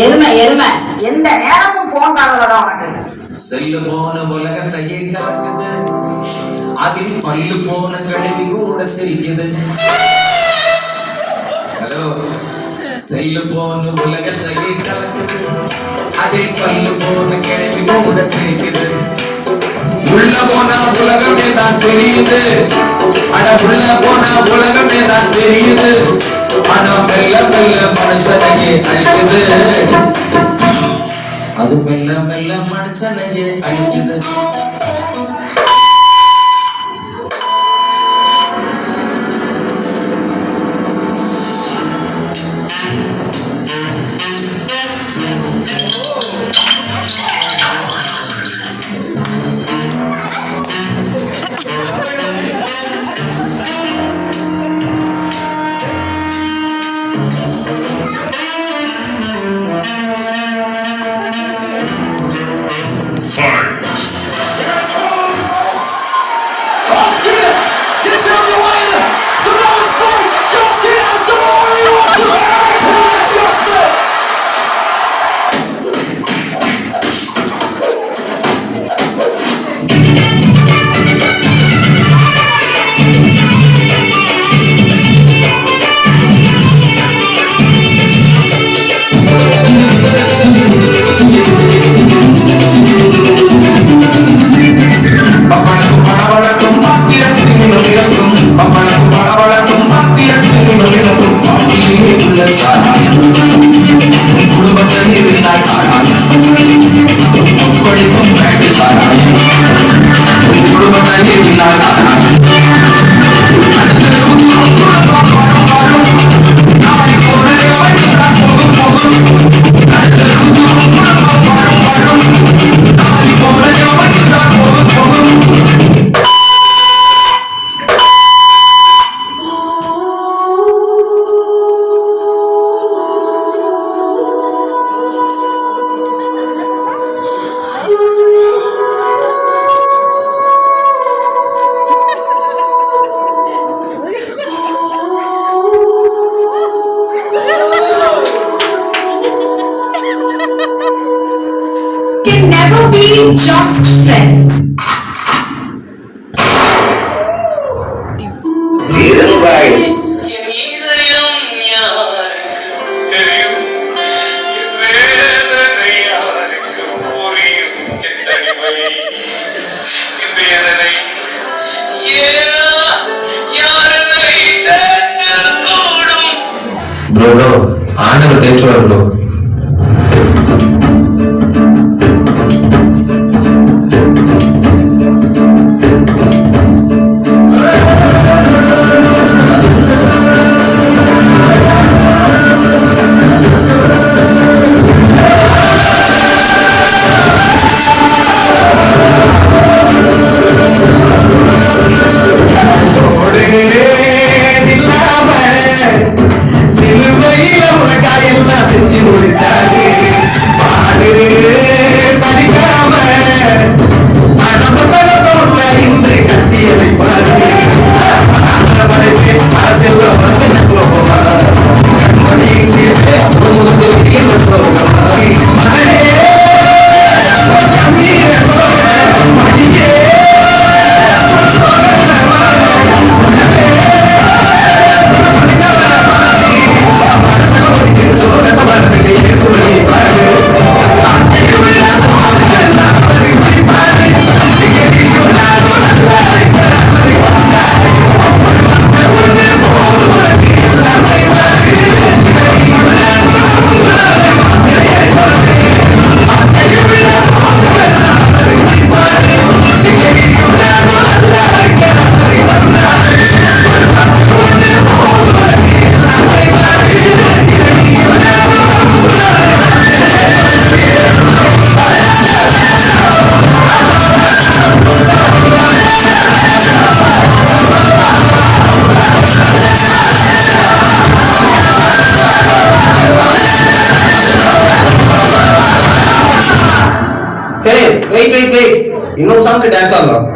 எருமை எருமை எந்த நேரமும் போன் காலில் தான் உனக்கு. செல்லு போன உலகத்தையே கலக்குது, அதில் பல்லு போன கழிவு கூட சிரிக்குது. ஹலோ, செல்லு போன உலகத்தையே கலக்குது, அதில் பல்லு போன கிழவி கூட சிரிக்குது. உள்ள போனா உலகமே தான் தெரியுது, ஆனா உள்ள போனா உலகமே தான் தெரியுது. ஆனா மெல்ல மெல்ல மனுஷனையே அழிக்குது, அது மெல்ல மெல்ல மனுஷனையே அழிக்குது. Can never be just friends. Bro, ஆண்டவர் தேற்றுவார் bro. wait. இன்னொரு சாங்க்கு டான்ஸ் ஆடலாம்.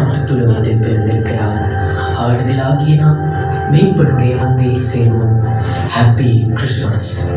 வானத்துலகத்தில் பிறந்திருக்கிறார். ஆடுதலாகிய நாம் மீட்பனுடைய மந்தையில் சேருவோம். Happy Christmas.